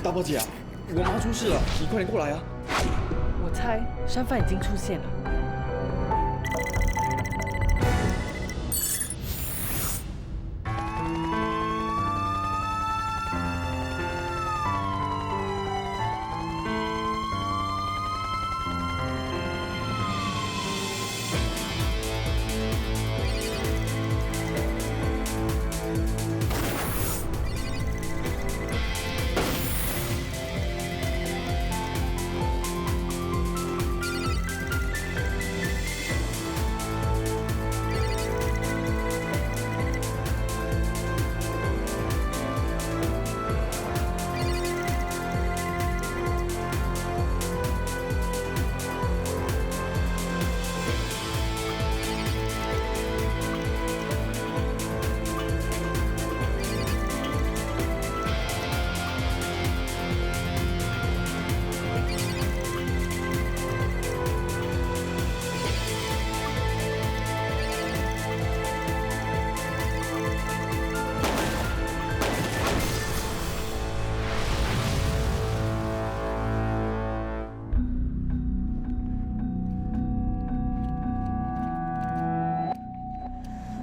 大宝姐啊，我妈出事了，你快点过来啊！我猜山犯已经出现了。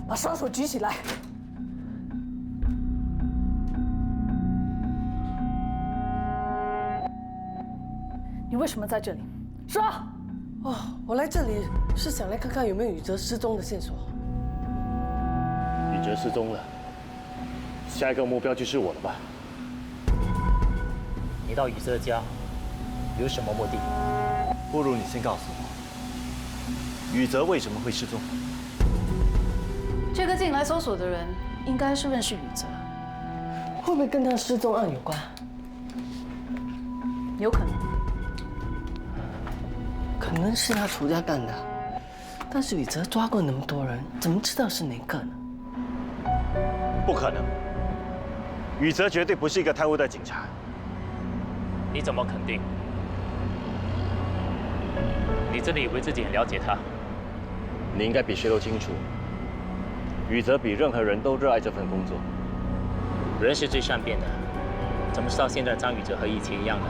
把双手举起来！你为什么在这里？说！哦，我来这里是想来看看有没有宇哲失踪的线索。宇哲失踪了，下一个目标就是我了吧？你到宇哲家有什么目的？不如你先告诉我，宇哲为什么会失踪？这个进来搜索的人应该是认识宇哲，会不会跟他失踪案有关？有可能。可能是他楚家干的，但是宇哲抓过那么多人，怎么知道是哪个呢？不可能，宇哲绝对不是一个贪污的警察。你怎么肯定？你真的以为自己很了解他？你应该比谁都清楚，宇哲比任何人都热爱这份工作。人是最善变的，怎么知道现在张宇哲和以前一样呢？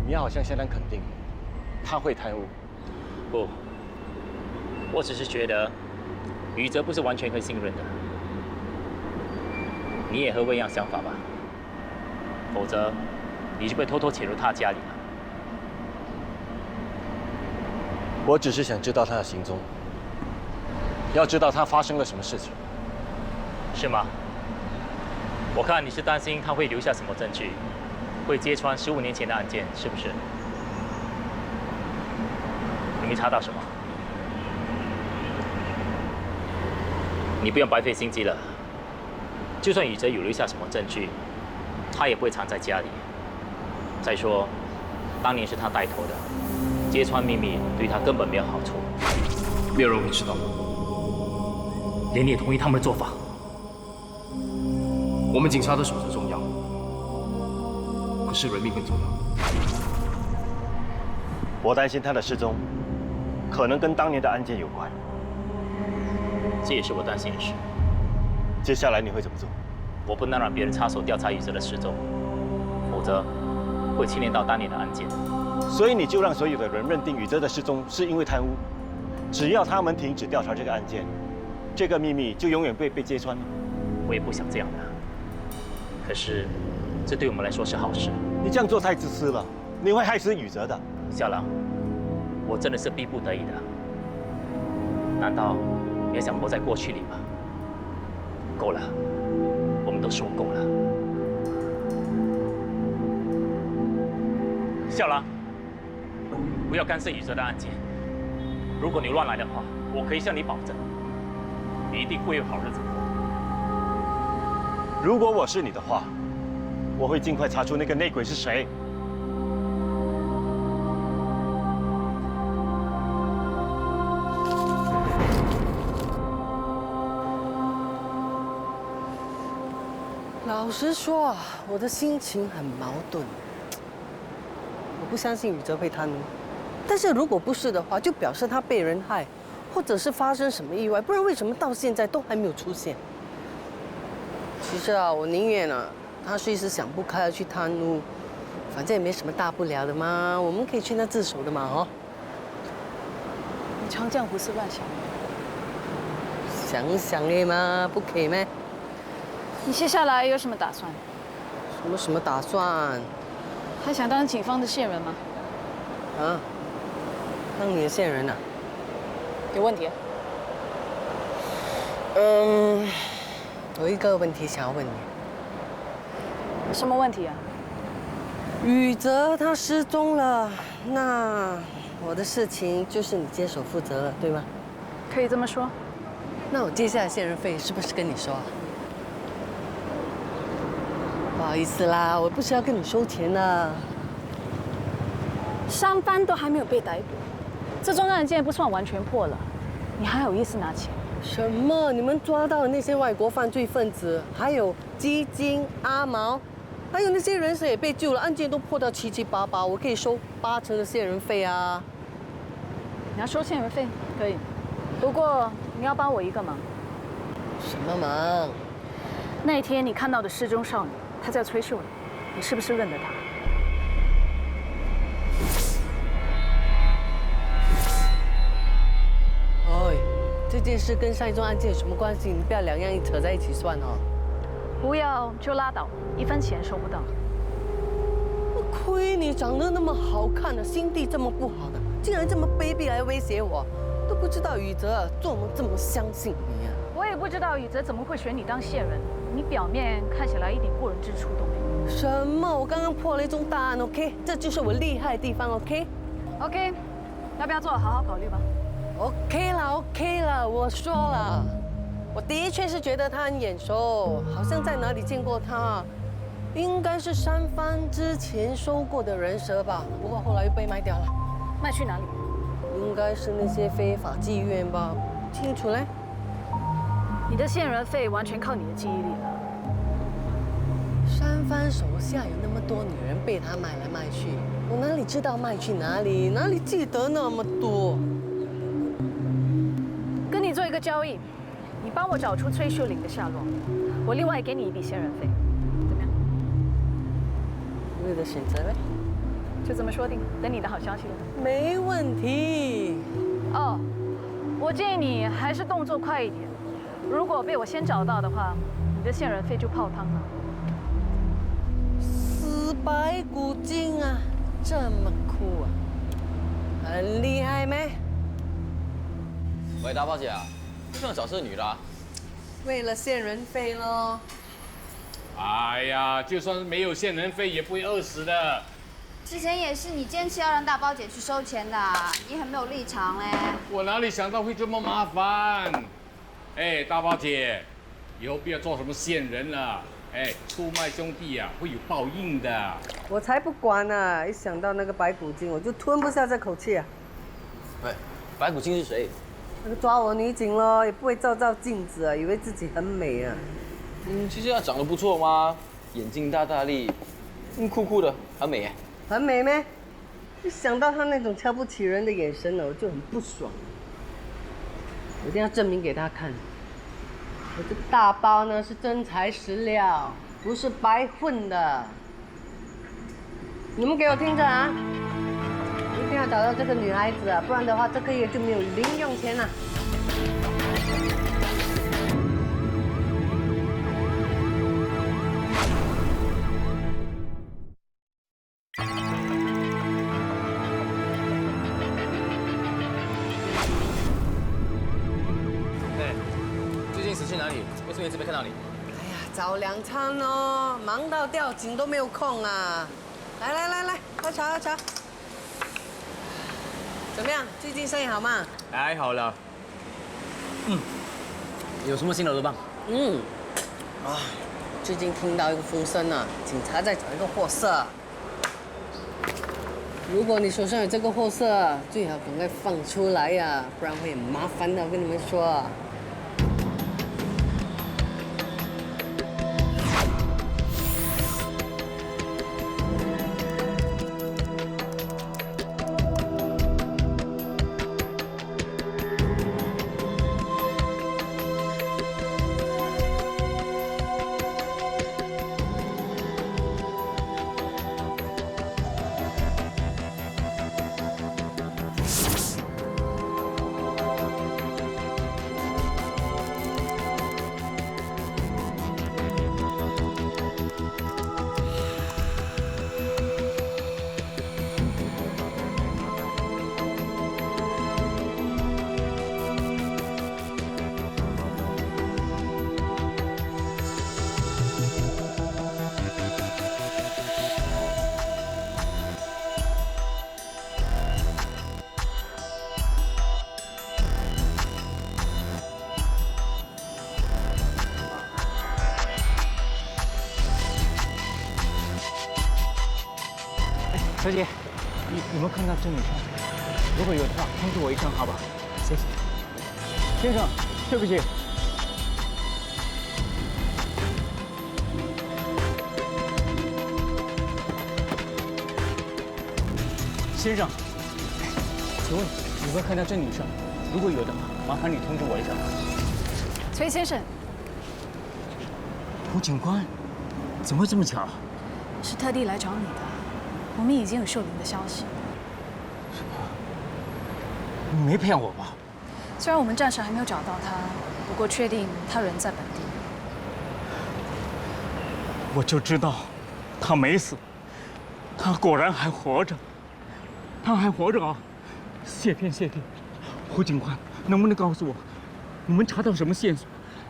你好像相当肯定，他会贪污。不，我只是觉得宇哲不是完全可以信任的。你也和我一样想法吧？否则你就被偷偷潜入他家里了。我只是想知道他的行踪，要知道他发生了什么事情。是吗？我看你是担心他会留下什么证据，会揭穿15年前的案件，是不是？你没查到什么？你不用白费心机了。就算宇哲有留下什么证据，他也不会藏在家里。再说，当年是他带头的，揭穿秘密对他根本没有好处。没有人会知道，连你也同意他们的做法？我们警察的守则重要，可是人命更重要。我担心他的失踪，可能跟当年的案件有关。这也是我担心的事。接下来你会怎么做？我不能让别人插手调查宇哲的失踪，否则会牵连到当年的案件。所以你就让所有的人认定宇哲的失踪是因为贪污，只要他们停止调查这个案件，这个秘密就永远被揭穿了。我也不想这样的，可是这对我们来说是好事。你这样做太自私了，你会害死宇哲的。小狼，我真的是逼不得已的。难道你还想活在过去里吗？够了，我们都说够了。小狼，不要干涉宇哲的案件。如果你乱来的话，我可以向你保证，你一定会有好日子过。如果我是你的话，我会尽快查出那个内鬼是谁。老实说啊，我的心情很矛盾。我不相信宇哲会贪污，但是如果不是的话，就表示他被人害，或者是发生什么意外，不然为什么到现在都还没有出现？其实啊，我宁愿他随时想不开要去贪污，反正也没什么大不了的嘛，我们可以劝他自首的嘛，哦。你常这样胡思乱想。想想的嘛，不可以咩？你接下来有什么打算？什么打算？还想当警方的线人吗？啊？当你的线人啊？有问题？有一个问题想要问你。什么问题啊？宇哲他失踪了，那我的事情就是你接手负责了，对吗？可以这么说。那我接下来线人费是不是跟你收啊？不好意思啦，我不是要跟你收钱的。商帆都还没有被逮捕，这宗案件不算完全破了，你还有意思拿钱？什么？你们抓到的那些外国犯罪分子，还有基金、阿毛，还有那些人蛇也被救了，案件都破到七七八八，我可以收80%的线人费啊！你要收线人费可以，不过你要帮我一个忙。什么忙？那天你看到的失踪少女，她叫崔秀玲，你是不是认得她？哎，这件事跟上一宗案件有什么关系？你不要两样一扯在一起算哦。不要就拉倒，1分钱收不到。亏你长得那么好看的，心地这么不好的，竟然这么卑鄙来威胁我，都不知道宇哲做梦这么相信你啊！我也不知道宇哲怎么会选你当线人，你表面看起来一点过人之处都没有。什么？我刚刚破了一宗大案 ，OK？ 这就是我厉害的地方 ，OK？OK， 要不要做？好好考虑吧。OK 了，我说了，我的确是觉得他很眼熟，好像在哪里见过他，应该是山帆之前收过的人蛇吧，不过后来又被卖掉了。卖去哪里？应该是那些非法妓院吧，不清楚嘞。你的线人费完全靠你的记忆力了。山帆手下有那么多女人被他卖来卖去，我哪里知道卖去哪里，哪里记得那么多？跟你做一个交易，你帮我找出崔秀玲的下落，我另外给你一笔线人费，怎么样？你的选择嘞？就这么说定，等你的好消息了。没问题。哦，我建议你还是动作快一点，如果被我先找到的话，你的线人费就泡汤了。死白骨精啊，这么酷啊，很厉害没？喂，大宝姐啊，为什么找这个女的啊？为了线人费咯。哎呀，就算是没有线人费，也不会饿死的。之前也是你坚持要让大包姐去收钱的，你很没有立场嘞。我哪里想到会这么麻烦？哎，大宝姐，以后不要做什么线人了。哎，出卖兄弟啊，会有报应的。我才不管呢！一想到那个白骨精，我就吞不下这口气啊！喂，白骨精是谁？那个抓我女警咯，也不会照镜子啊，以为自己很美啊。其实她长得不错嘛，眼睛大大粒，酷酷的，很美耶。很美咩？一想到她那种瞧不起人的眼神呢，我就很不爽。我一定要证明给她看，我这大包呢是真材实料，不是白混的。你们给我听着啊！一定要找到这个女孩子啊，不然的话这个月就没有零用钱了。最近死去哪里？为什么一直没看到你？哎呀，早两餐哦，忙到吊颈都没有空啊！来，喝茶。怎么样？最近生意好吗？还好了。有什么新的了吧？最近听到一个风声啊，警察在找一个货色。如果你手上有这个货色，最好赶快放出来呀，不然会很麻烦的。我跟你们说。小姐，有没有看到这女生？如果有的话，通知我一声，好吧？谢谢。先生，对不起。先生，请问有没有看到这女生？如果有的话，麻烦你通知我一声。崔先生，胡警官，怎么会这么巧？是特地来找你的。我们已经有秀玲的消息。你没骗我吧？虽然我们暂时还没有找到她，不过确定她人在本地。我就知道，她没死，她果然还活着，她还活着啊！谢天谢地！胡警官，能不能告诉我，你们查到什么线索？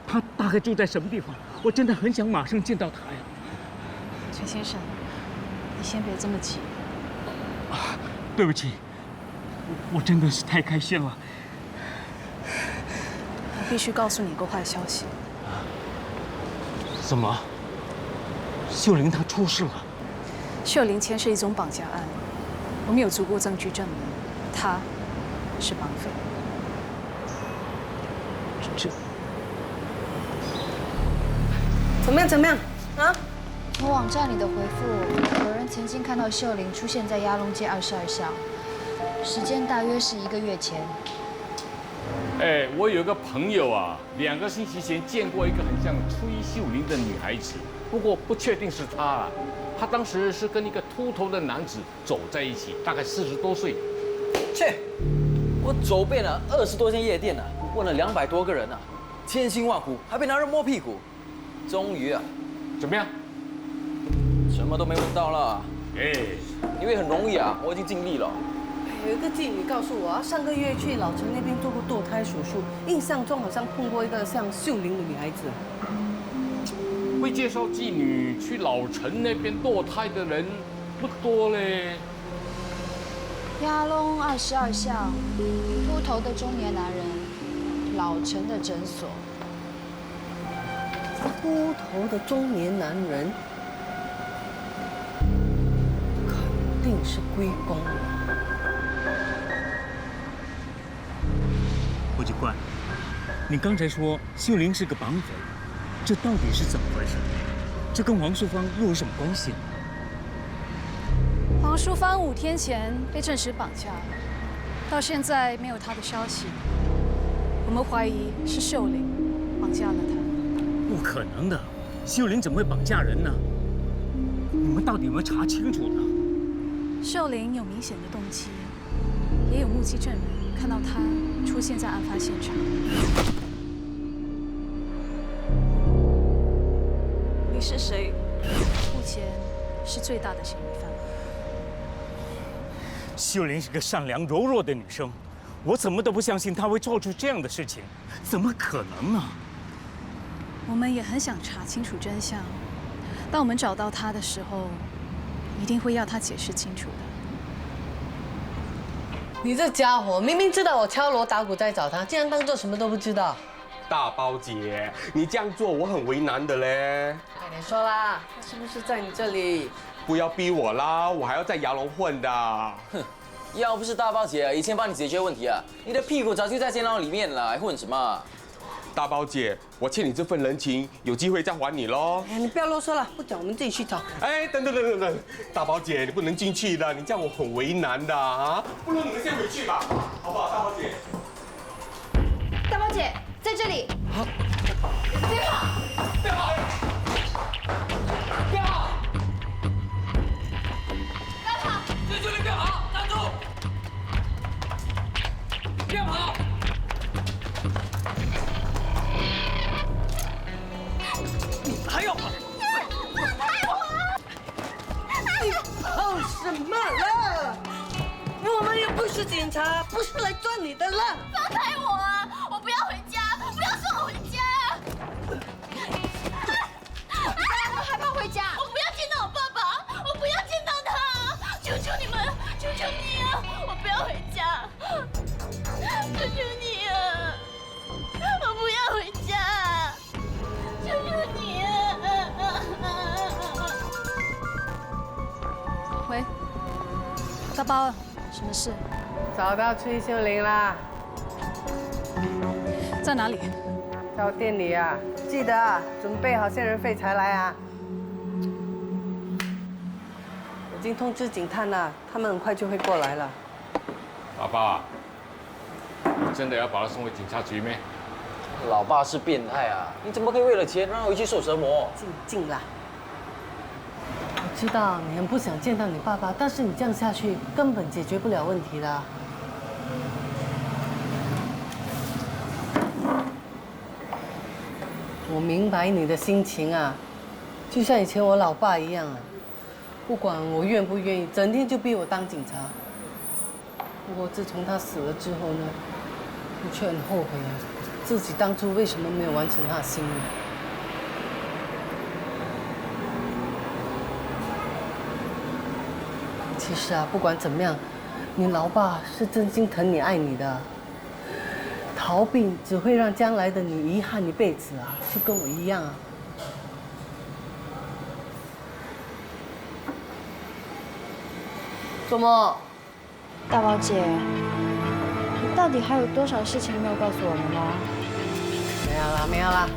她大概住在什么地方？我真的很想马上见到她呀！崔先生，你先别这么急。对不起，我真的是太开心了。我必须告诉你一个坏消息。怎么？秀玲她出事了？秀玲牵涉一宗绑架案，我们有足够证据证明她是绑匪。这怎么样啊？从网站里的回复，有人曾经看到秀玲出现在鸭龙街22巷，时间大约是1个月前。哎，我有一个朋友啊，2个星期前见过一个很像崔秀玲的女孩子，不过不确定是她啊。她当时是跟一个秃头的男子走在一起，大概40多岁。切，我走遍了20多间夜店问了200多个人千辛万苦，还被男人摸屁股，终于怎么样？什么都没问到了。哎，因为很容易我已经尽力了。有一个妓女告诉我，上个月去老城那边做过堕胎手术，印象中好像碰过一个像秀玲的女孩子。会介绍妓女去老城那边堕胎的人不多嘞。鸭龙22巷，秃头的中年男人，老城的诊所。秃头的中年男人，肯定是龟公。胡警官，你刚才说秀玲是个绑匪，这到底是怎么回事？这跟王淑芳又有什么关系？黄淑芳5天前被证实绑架了，到现在没有她的消息。我们怀疑是秀玲绑架了她。不可能的，秀玲怎么会绑架人呢？你们到底有没有查清楚呢？秀玲有明显的动机，也有目击证人看到她出现在案发现场。你是谁？目前是最大的嫌疑犯。秀玲是个善良柔弱的女生，我怎么都不相信她会做出这样的事情，怎么可能呢？我们也很想查清楚真相，当我们找到她的时候，一定会要她解释清楚的。你这家伙明明知道我敲锣打鼓在找他，竟然当做什么都不知道。大包姐，你这样做我很为难的嘞。快点说啦，他是不是在你这里？不要逼我啦，我还要在牙龙混的。哼，要不是大包姐以前帮你解决问题你的屁股早就在监牢里面了，还混什么？大包姐，我欠你这份人情，有机会再还你喽。哎，你不要啰嗦了，不讲我们自己去找。哎，等，大包姐，你不能进去的，你这样我很为难的啊。不如你们先回去吧，好不好，大包姐？大包姐在这里。好。别跑！别跑！别跑！别跑！在这里别跑，站住！别跑！你还要跑？你跑什么了？我们又不是警察，不是来抓你的了。放开我啊！我不要回家，不要送我回家！我害怕回家，我不要见到我爸爸，我不要见到他！求求你们，求求你啊！我不要回家，求求你啊！我不要回家，求求你啊！喂，包，什么事？找到崔秀玲啦，在哪里？在我店里啊，记得啊，准备好线人费才来啊。已经通知警探了，他们很快就会过来了。爸爸，你真的要把他送回警察局咩？老爸是变态啊！你怎么可以为了钱让他回去受折磨？静啦。我知道你很不想见到你爸爸，但是你这样下去根本解决不了问题的。我明白你的心情啊，就像以前我老爸一样啊，不管我愿不愿意，整天就逼我当警察。不过自从他死了之后呢，我却很后悔啊，自己当初为什么没有完成他的心愿。其实啊，不管怎么样，你老爸是真心疼你、爱你的。逃避只会让将来的你遗憾一辈子啊，就跟我一样啊。做梦。大宝姐，你到底还有多少事情没有告诉我们吗？没有啦，没有啦。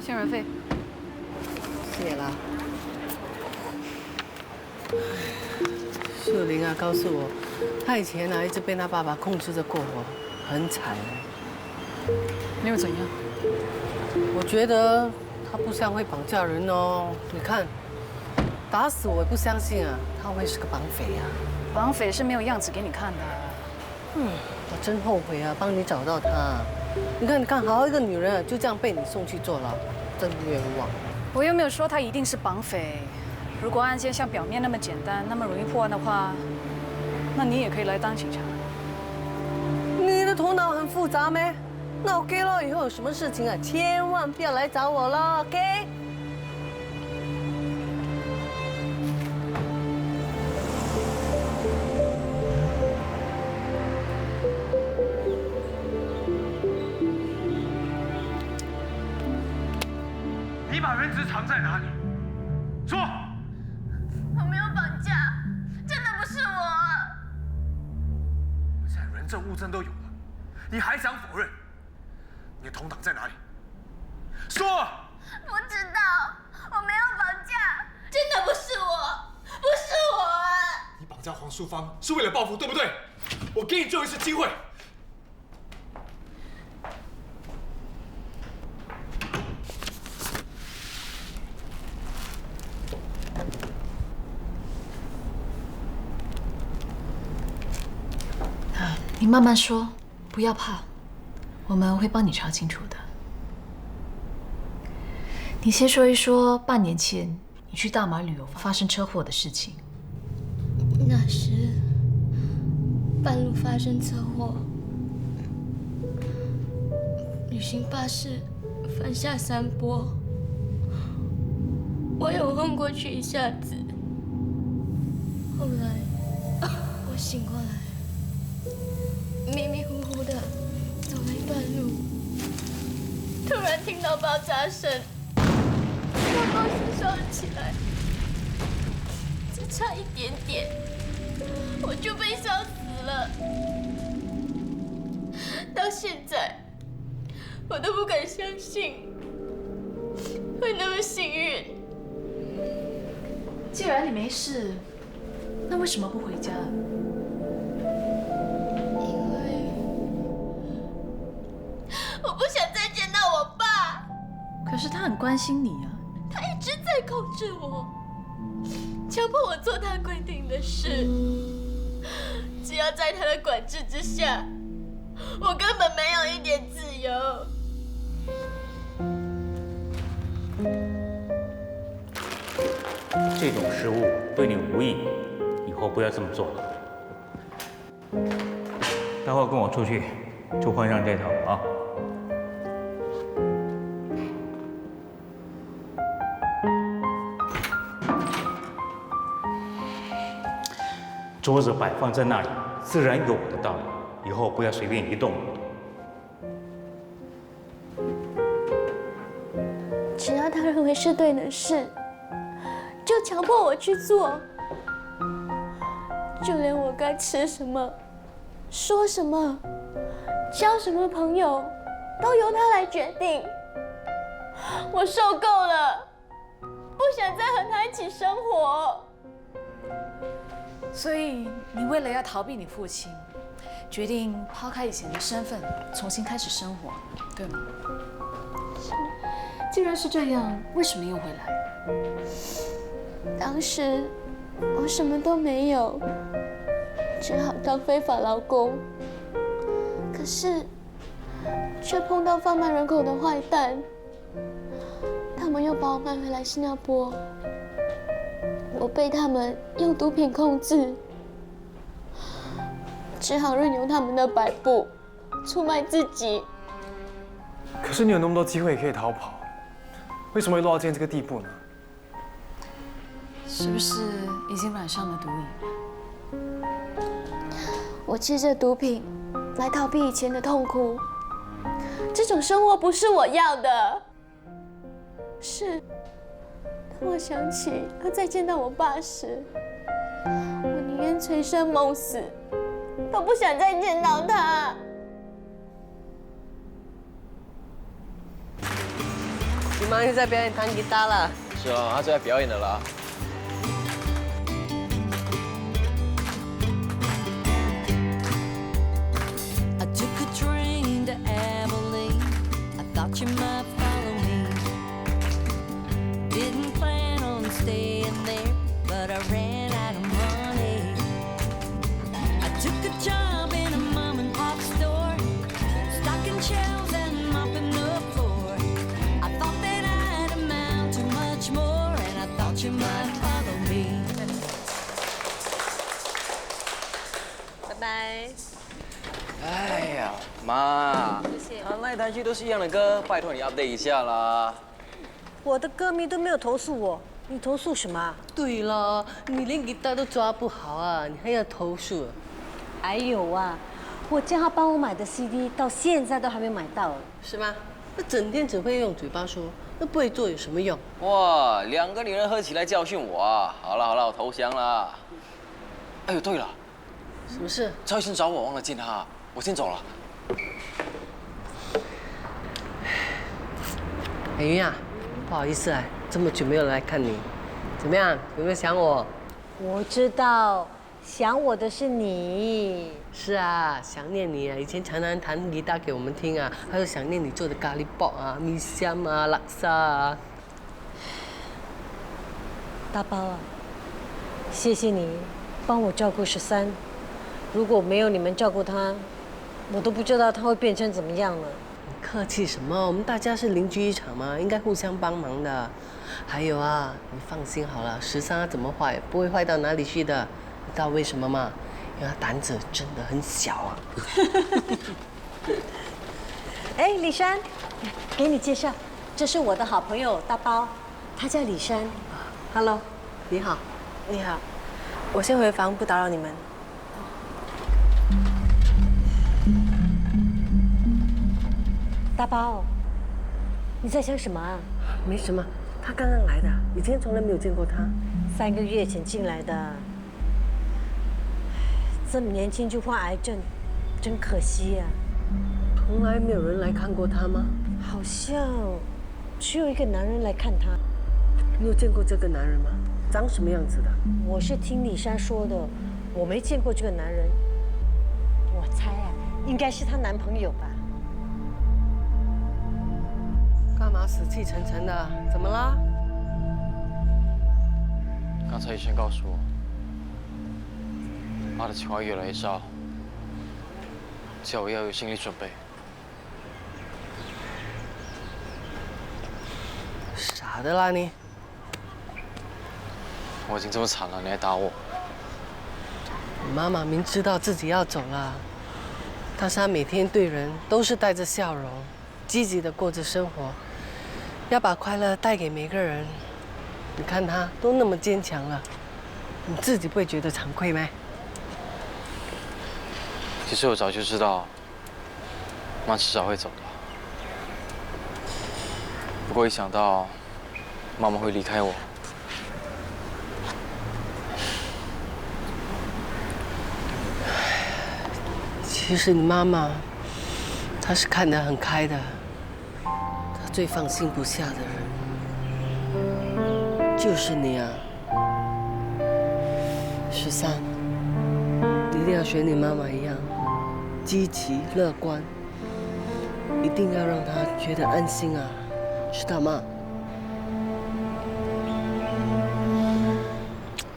线人费。谢啦。秀玲啊，告诉我，她以前啊一直被她爸爸控制着过活，很惨哎。没有怎样。我觉得她不像会绑架人哦。你看，打死我也不相信啊，她会是个绑匪啊。绑匪是没有样子给你看的。我真后悔啊，帮你找到她。你看，好好一个女人啊，就这样被你送去坐牢，真冤枉。我又没有说他一定是绑匪。如果案件像表面那么简单，那么容易破案的话，那你也可以来当警察。你的头脑很复杂咩？那 OK 咯，以后有什么事情啊，千万不要来找我了 ，OK？你把人质藏在哪里？说。我没有绑架，真的不是我。现在人证物证都有了，你还想否认？你的同党在哪里？说。不知道，我没有绑架，真的不是我，不是我啊！你绑架黄淑芳是为了报复，对不对？我给你最后一次机会。你慢慢说，不要怕，我们会帮你查清楚的。你先说一说半年前你去大马旅游发生车祸的事情。那时半路发生车祸，旅行巴士翻下山坡，我有昏过去一下子，后来我醒过来，迷迷糊糊的走了一段路，突然听到爆炸声，巴士烧起来，只差一点点，我就被烧死了。到现在，我都不敢相信会那么幸运。既然你没事，那为什么不回家？因为我不想再见到我爸。可是他很关心你啊。他一直在控制我，强迫我做他规定的事。只要在他的管制之下，我根本没有一点自由。这种失误对你无益，以后不要这么做了。稍后跟我出去，就换上这套啊。桌子摆放在那里，自然有我的道理。以后不要随便移动。只要他认为是对的事，就强迫我去做。就连我该吃什么、说什么、交什么朋友，都由他来决定。我受够了，不想再和他一起生活。所以你为了要逃避你父亲，决定抛开以前的身份，重新开始生活，对吗？既然是这样，为什么又回来？当时我什么都没有，只好当非法劳工。可是，却碰到贩卖人口的坏蛋，他们又把我卖回来新加坡。我被他们用毒品控制，只好任由他们的摆布，出卖自己。可是你有那么多机会可以逃跑，为什么会落到今天这个地步呢？是不是已经染上了毒瘾？我吃着毒品来逃避以前的痛苦，这种生活不是我要的。是。当我想起要再见到我爸时，我宁愿醉生梦死，都不想再见到他。你妈又在表演弹吉他了。是啊，他最爱表演的啦。I took a train to Abilene. I thought you might follow me. Didn't plan on staying there, but I ran out of money. I took a job in a mom and pop store, stocking shelves and mopping the floor. I thought that I'd amount to much more, and I thought you might follow me. 拜拜。哎呀，妈，谢谢。弹来弹去都是一样的歌，拜托你 update 一下啦。我的歌迷都没有投诉我，你投诉什么？对了，你连吉他都抓不好啊，你还要投诉？还有啊，我叫他帮我买的 CD 到现在都还没买到。是吗？那整天只会用嘴巴说，那不会做有什么用？哇，两个女人合起来教训我啊！好了好了，我投降了。哎呦，对了，什么事？赵医生找我，忘了见他，我先走了。海云啊，不好意思啊，这么久没有来看你，怎么样？有没有想我？我知道，想我的是你。是啊，想念你啊！以前常常弹吉他给我们听啊，还有想念你做的咖喱煲啊、米香啊、拉萨啊。大包啊，谢谢你帮我照顾13。如果没有你们照顾他，我都不知道他会变成怎么样了。客气什么？我们大家是邻居一场嘛，应该互相帮忙的。还有啊，你放心好了，13他怎么坏，不会坏到哪里去的。你知道为什么吗？因为他胆子真的很小啊。哎，李珊，给你介绍，这是我的好朋友大包，他叫李珊。Hello， 你好。你好，我先回房，不打扰你们。大包，你在想什么啊？没什么，他刚刚来的，以前从来没有见过他。3个月前进来的，这么年轻就患癌症，真可惜呀。从来没有人来看过他吗？好像只有一个男人来看他。你有见过这个男人吗？长什么样子的？我是听李珊说的，我没见过这个男人。我猜啊，应该是她男朋友吧。干嘛死气沉沉的？怎么啦？刚才医生告诉我，妈的情况越来越糟，叫我要有心理准备。傻的啦你！我已经这么惨了，你还打我？妈妈明知道自己要走了，但是他每天对人都是带着笑容，积极的过着生活，要把快乐带给每个人。你看他都那么坚强了，你自己不会觉得惭愧吗？其实我早就知道，妈迟早会走的。不过一想到妈妈会离开我，其实你妈妈，她是看得很开的，她最放心不下的人就是你啊，13，你一定要学你妈妈一样，积极乐观，一定要让她觉得安心啊，知道吗？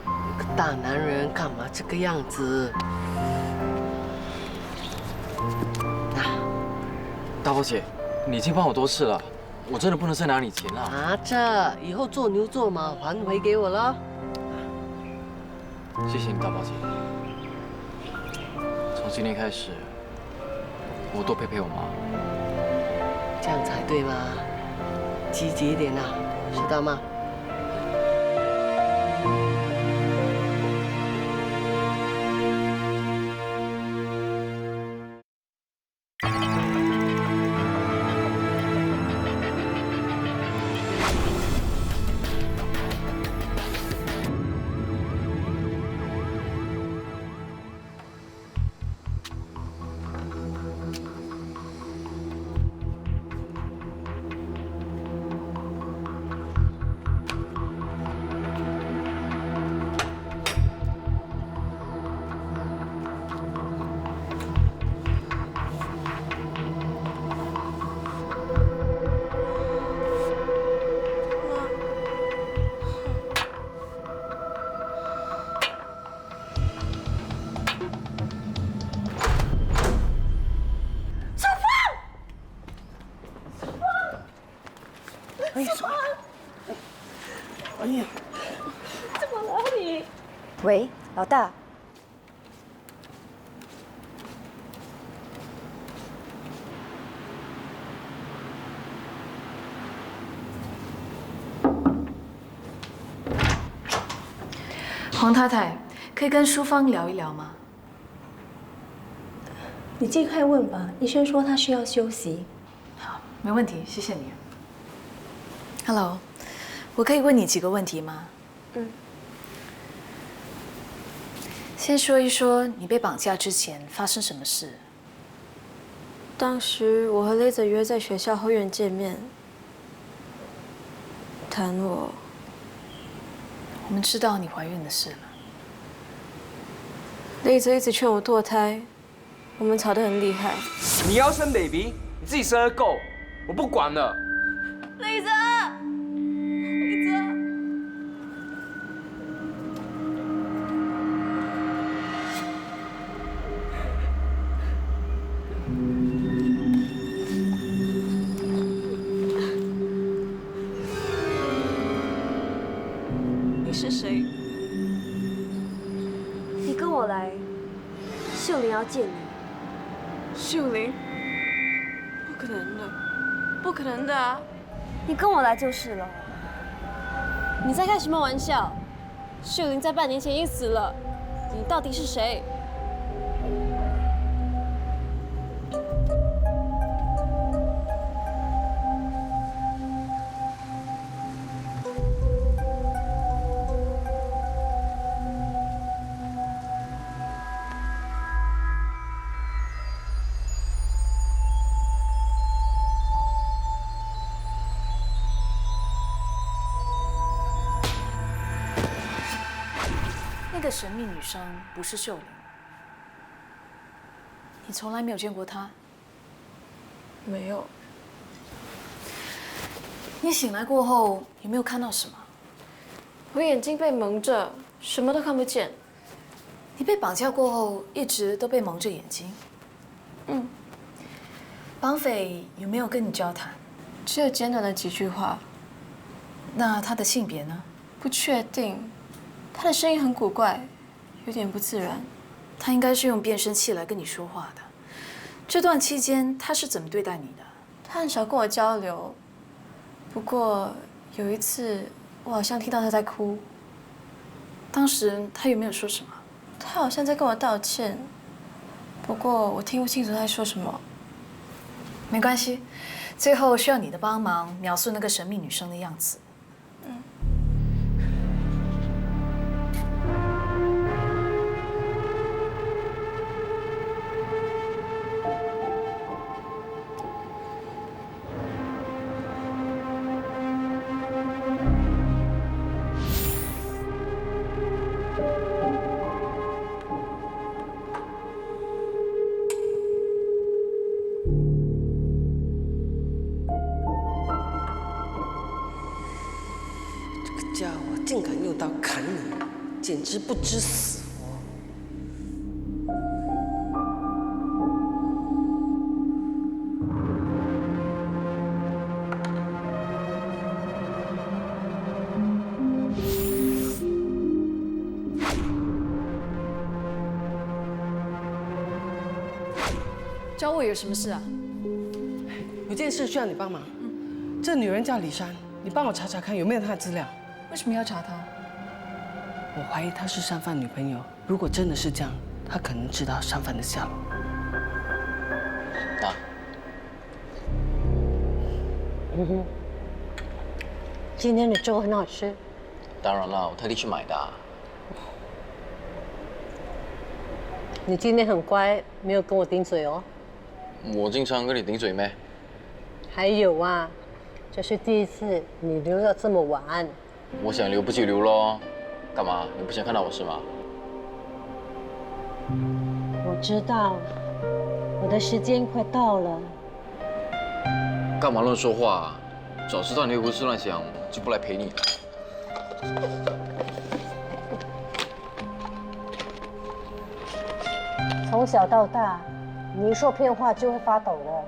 一个大男人干嘛这个样子？大宝姐，你已经帮我多次了，我真的不能再拿你钱了。拿着，以后做牛做马还回给我了。谢谢你，大宝姐。从今天开始，我多陪陪我妈。这样才对嘛，积极一点啊，知道吗？哎呀，怎么了你？喂，老大。黄太太，可以跟淑芳聊一聊吗？你尽快问吧，医生说他需要休息。好，没问题，谢谢你。Hello， 我可以问你几个问题吗？先说一说你被绑架之前发生什么事。当时我和雷子约在学校后院见面，谈我们知道你怀孕的事了。雷子一直劝我堕胎，我们吵得很厉害。你要生 baby， 你自己生个够，我不管了。雷子，雷子。你是谁？你跟我来，秀玲要见你。秀玲？不可能的，不可能的啊！你跟我来就是了。你在开什么玩笑？秀玲在半年前已经死了，你到底是谁？那个神秘女生不是秀玲，你从来没有见过她？没有。你醒来过后有没有看到什么？我眼睛被蒙着，什么都看不见。你被绑架过后一直都被蒙着眼睛？绑匪有没有跟你交谈？只有简短的几句话。那他的性别呢？不确定。他的声音很古怪，有点不自然。他应该是用变声器来跟你说话的。这段期间他是怎么对待你的？他很少跟我交流，不过有一次我好像听到他在哭。当时他有没有说什么？他好像在跟我道歉，不过我听不清楚他在说什么。没关系，最后需要你的帮忙，描述那个神秘女生的样子。家伙竟敢用刀砍你，简直不知死活！找我有什么事啊？有件事需要你帮忙。这女人叫李珊，你帮我查查看有没有她的资料。为什么要查他？我怀疑她是商贩女朋友。如果真的是这样，她可能知道商贩的下落。今天的粥很好吃。当然了，我特地去买的。你今天很乖，没有跟我顶嘴哦。我经常跟你顶嘴咩？还有啊，这是第一次你留到这么晚。我想留不就留咯，干嘛？你不想看到我是吗？我知道，我的时间快到了。干嘛乱说话？早知道你会胡思乱想，就不来陪你了。从小到大，你一说骗话就会发抖了。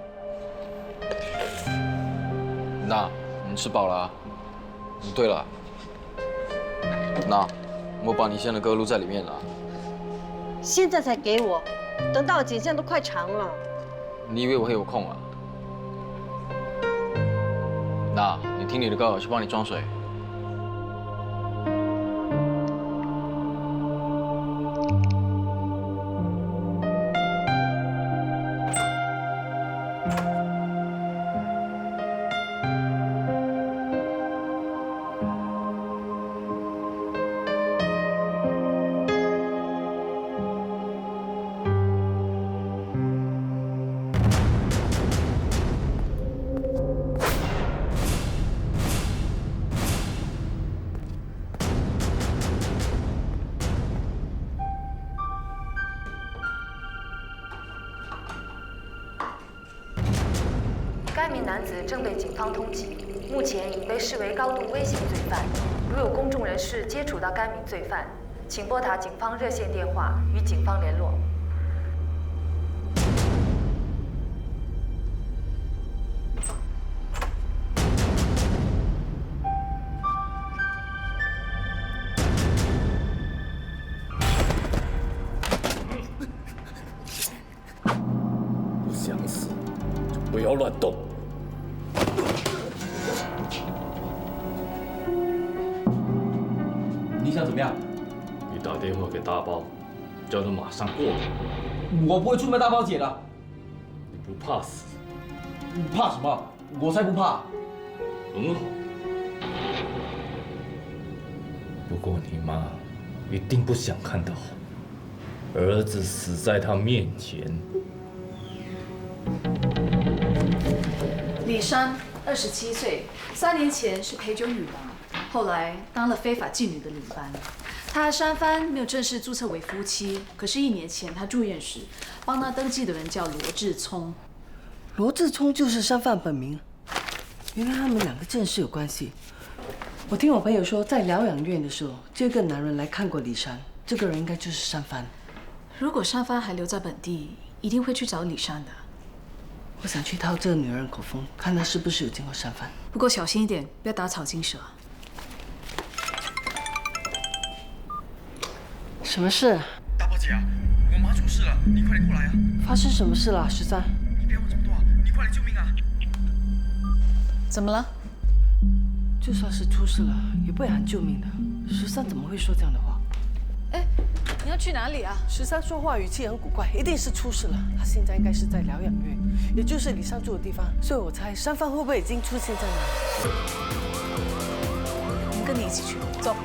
那，你吃饱了啊？对了，那我把你现的歌录在里面了。现在才给我，等到景象都快长了。你以为我会有空啊？那你听你的歌，我去帮你装水。该名男子正被警方通缉，目前已被视为高度危险罪犯。如有公众人士接触到该名罪犯，请拨打警方热线电话与警方联络。不想死就不要乱动。你想怎么样？你打电话给大包，叫他马上过来。我不会出卖大包姐的。你不怕死？你怕什么？我才不怕。很好。不过你妈一定不想看到儿子死在她面前。李珊，27岁，3年前是陪酒女郎，后来当了非法妓女的领班。她和珊帆没有正式注册为夫妻，可是1年前她住院时，帮她登记的人叫罗志聪。罗志聪就是商贩本名，原来他们两个正是有关系。我听我朋友说，在疗养院的时候，这个男人来看过李珊，这个人应该就是珊帆。如果珊帆还留在本地，一定会去找李珊的。我想去套这个女人口风，看她是不是有见过珊帆。不过小心一点，不要打草惊蛇。什么事？大包姐啊，我妈出事了，你快点过来啊！发生什么事了，13？你不要问这么多啊，你快来救命啊！怎么了？就算是出事了，也不会喊救命的。13怎么会说这样的话？哎，你要去哪里啊？13说话语气很古怪，一定是出事了。他现在应该是在疗养院，也就是李尚住的地方，所以我猜山芳会不会已经出现在那里？我们跟你一起去，走。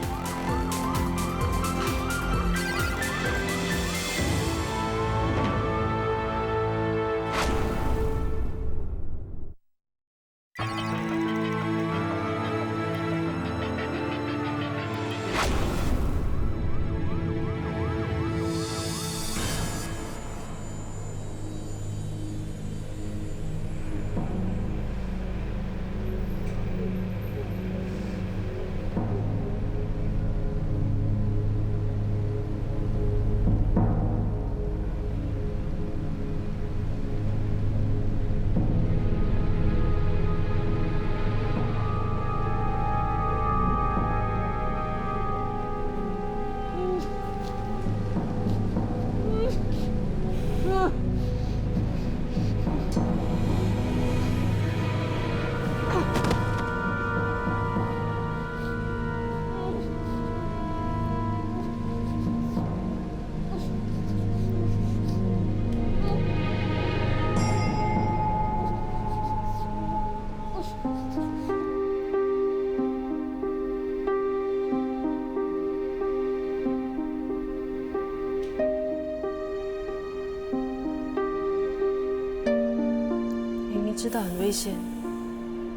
知道很危险，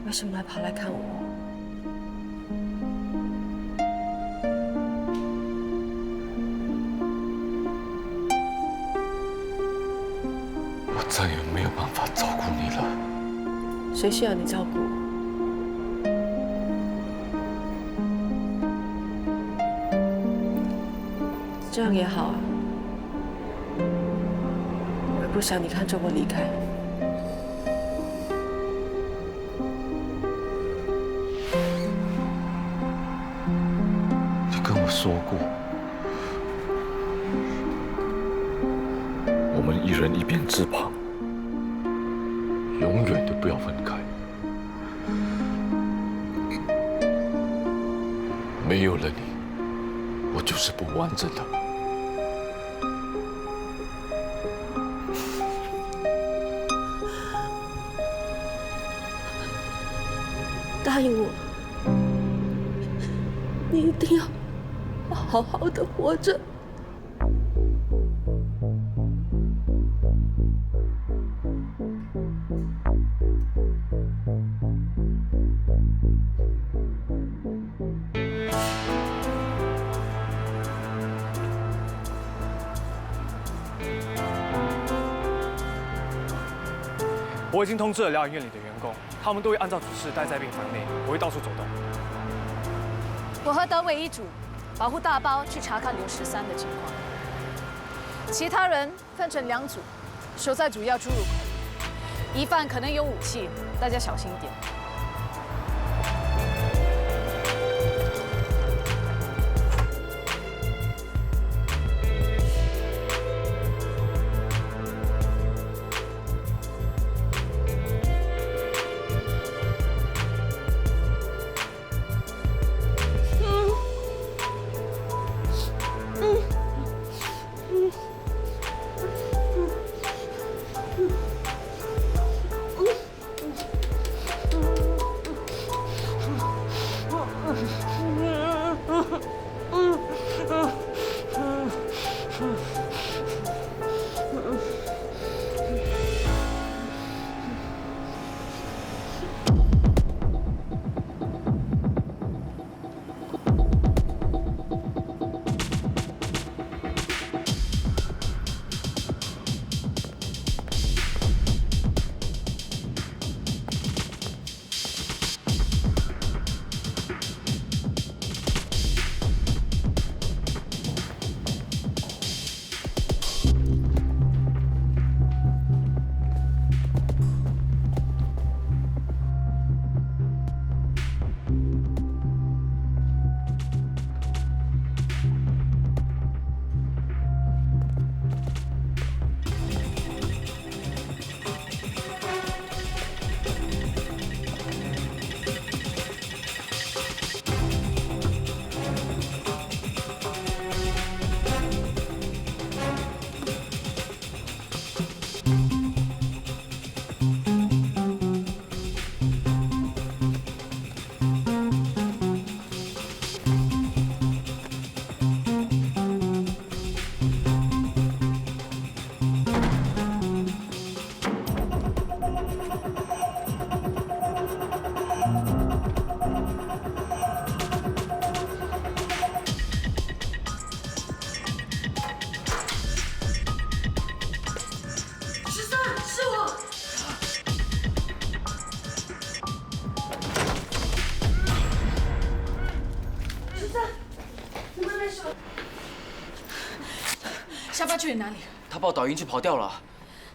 为什么还跑来看我？我再也没有办法照顾你了。谁需要你照顾？这样也好啊，我也不想你看着我离开。说过，我们一人一边翅膀，永远都不要分开。没有了你，我就是不完整的。答应我，你一定要好好的活着。我已经通知了疗养院里的员工，他们都会按照指示待在病房内，不会到处走动。我和德伟一组，保护大包去查看刘13的情况。其他人分成2组，守在主要出入口。疑犯可能有武器，大家小心一点。山帆去了哪里？他抱导营去跑掉了。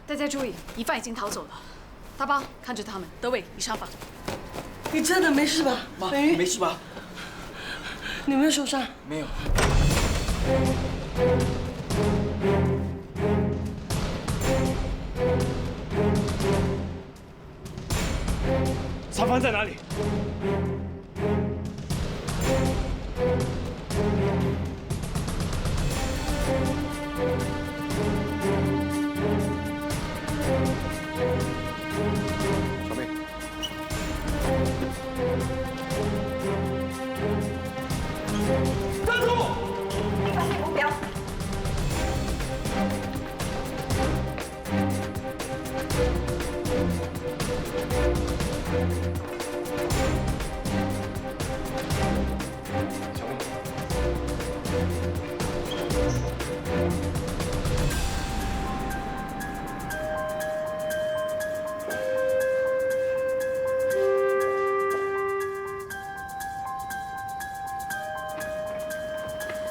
大家注意，疑犯已经逃走了。大包看着他们，德伟，你上吧。你真的没事吧？妈，美云没事吧？你有没有受伤？没有。沙帆在哪里？小妹，站住！发现目标。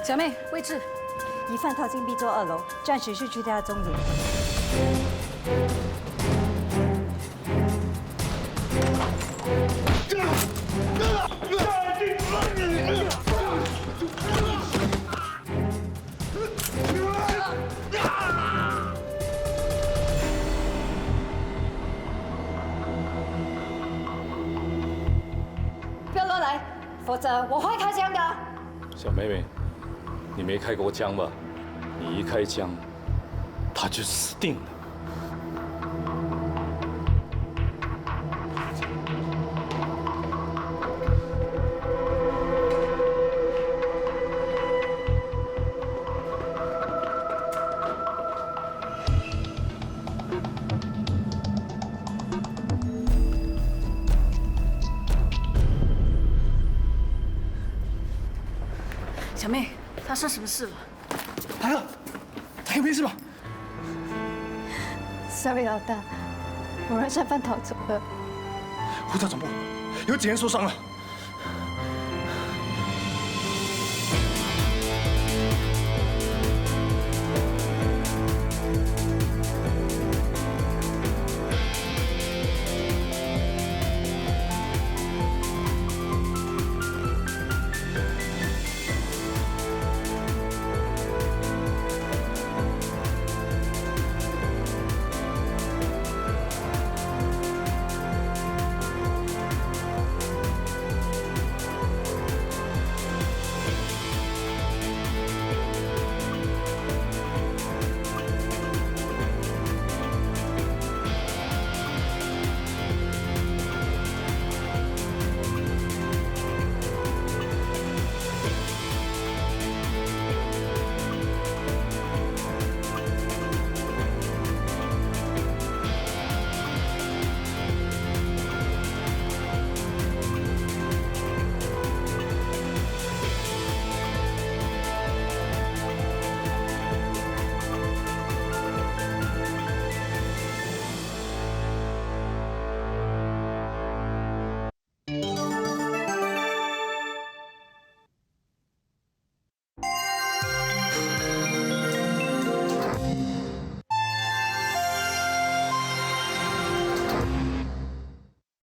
小妹，位置。疑犯靠近 B 座2楼，暂时失去他的踪影。不要乱来，否则我会开枪的。小妹妹，你没开过枪吧？你一开枪，他就死定了。小妹，发生什么事了？来了，大哥没事吧 ？Sorry， 老大，我让山帆逃走了。呼叫总部，有几人受伤了？